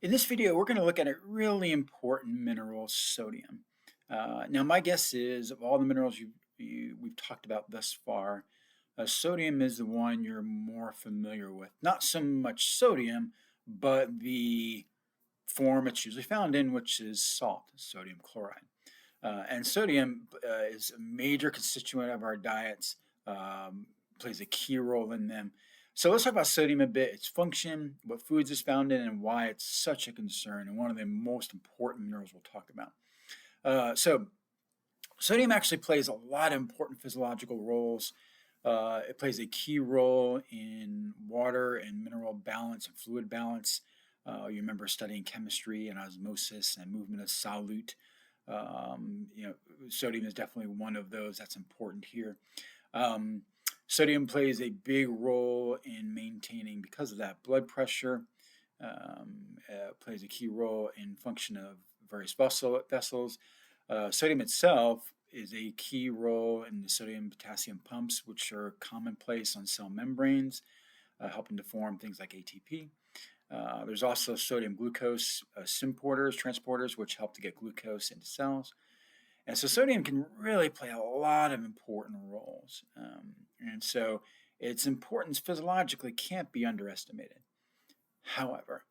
In this video, we're going to look at a really important mineral, sodium. Now, my guess is of all the minerals we've talked about thus far, sodium is the one you're more familiar with. Not so much sodium, but the form it's usually found in, which is salt, sodium chloride. And sodium is a major constituent of our diets, plays a key role in them. So let's talk about sodium a bit, its function, what foods it's found in, and why it's such a concern, and one of the most important minerals we'll talk about. So sodium actually plays a lot of important physiological roles. It plays a key role in water and mineral balance and fluid balance. You remember studying chemistry and osmosis and movement of solute. You know, sodium is definitely one of those that's important here. Um, Sodium plays a big role in maintaining, because of that, blood pressure. Plays a key role in function of various vessels. Sodium itself is a key role in the sodium potassium pumps, which are commonplace on cell membranes, helping to form things like ATP. There's also sodium glucose transporters, which help to get glucose into cells. And so sodium can really play a lot of important roles. And so its importance physiologically can't be underestimated. However,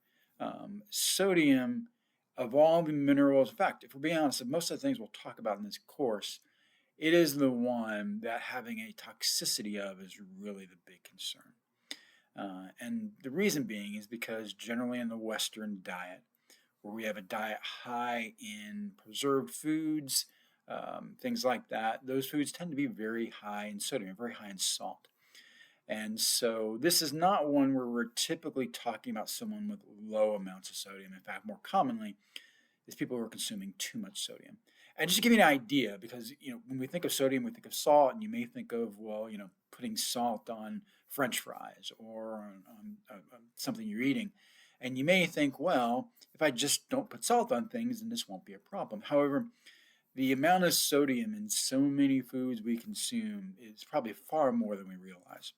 sodium, of all the minerals, in fact, if we're being honest, of most of the things we'll talk about in this course, it is the one that having a toxicity of is really the big concern. And the reason being is because generally in the Western diet, where we have a diet high in preserved foods, things like that, those foods tend to be very high in sodium, very high in salt. And so this is not one where we're typically talking about someone with low amounts of sodium. In fact, more commonly, is people who are consuming too much sodium. And just to give you an idea, because when we think of sodium, we think of salt, and you may think of, well, putting salt on French fries or on something you're eating, and you may think, well, if I just don't put salt on things, then this won't be a problem. However, the amount of sodium in so many foods we consume is probably far more than we realize.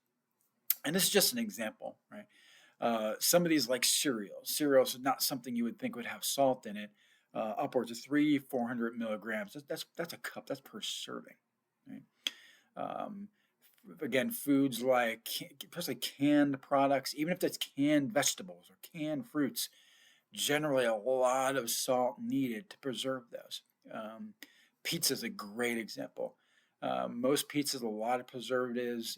And this is just an example, right? Some of these, like cereals. Cereals is not something you would think would have salt in it. Upwards of 400 milligrams. That's a cup. That's per serving, right? Um, Again, foods like, especially canned products, even if it's canned vegetables or canned fruits, generally a lot of salt needed to preserve those. Pizza is a great example. Most pizzas, a lot of preservatives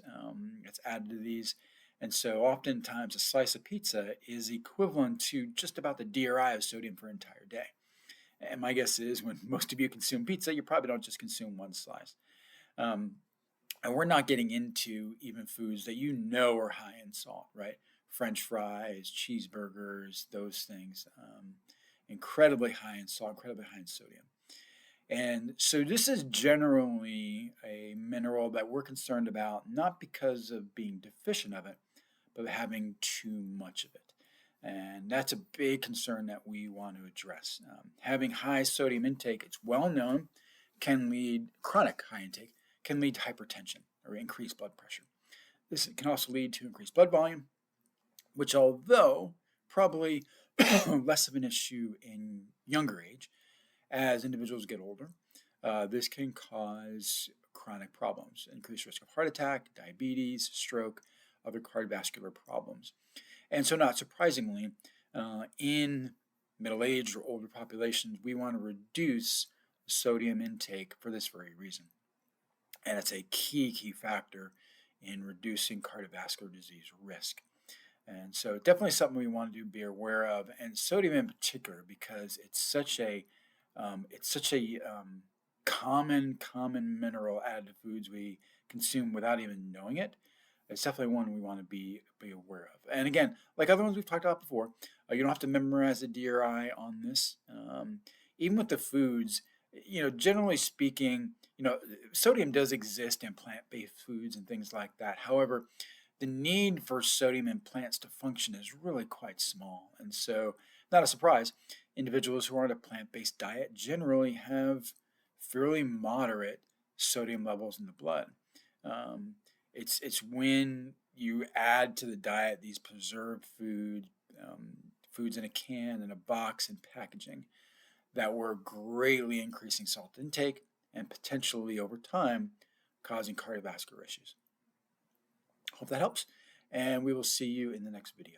that's added to these. And so oftentimes a slice of pizza is equivalent to just about the DRI of sodium for an entire day. And my guess is when most of you consume pizza, you probably don't just consume one slice. Um, and we're not getting into even foods that are high in salt, right? French fries, cheeseburgers, those things, incredibly high in salt, incredibly high in sodium. And so this is generally a mineral that we're concerned about, not because of being deficient of it, but having too much of it. And that's a big concern that we want to address. Having high sodium intake, it's well known, chronic high intake, can lead to hypertension or increased blood pressure. This can also lead to increased blood volume, which, although probably less of an issue in younger age, as individuals get older, this can cause chronic problems, increased risk of heart attack, diabetes, stroke, other cardiovascular problems. And so, not surprisingly, in middle-aged or older populations, we want to reduce sodium intake for this very reason. And it's a key factor in reducing cardiovascular disease risk. And so definitely something we want to be aware of, and sodium in particular, because it's such a common mineral added to foods we consume without even knowing it. It's definitely one we want to be aware of. And again, like other ones we've talked about before, you don't have to memorize the DRI on this. Even with the foods, generally speaking, sodium does exist in plant-based foods and things like that. However, the need for sodium in plants to function is really quite small. And so, not a surprise, individuals who are on a plant-based diet generally have fairly moderate sodium levels in the blood. It's when you add to the diet these preserved foods in a can, in a box, and packaging that were greatly increasing salt intake and potentially over time causing cardiovascular issues. Hope that helps, and we will see you in the next video.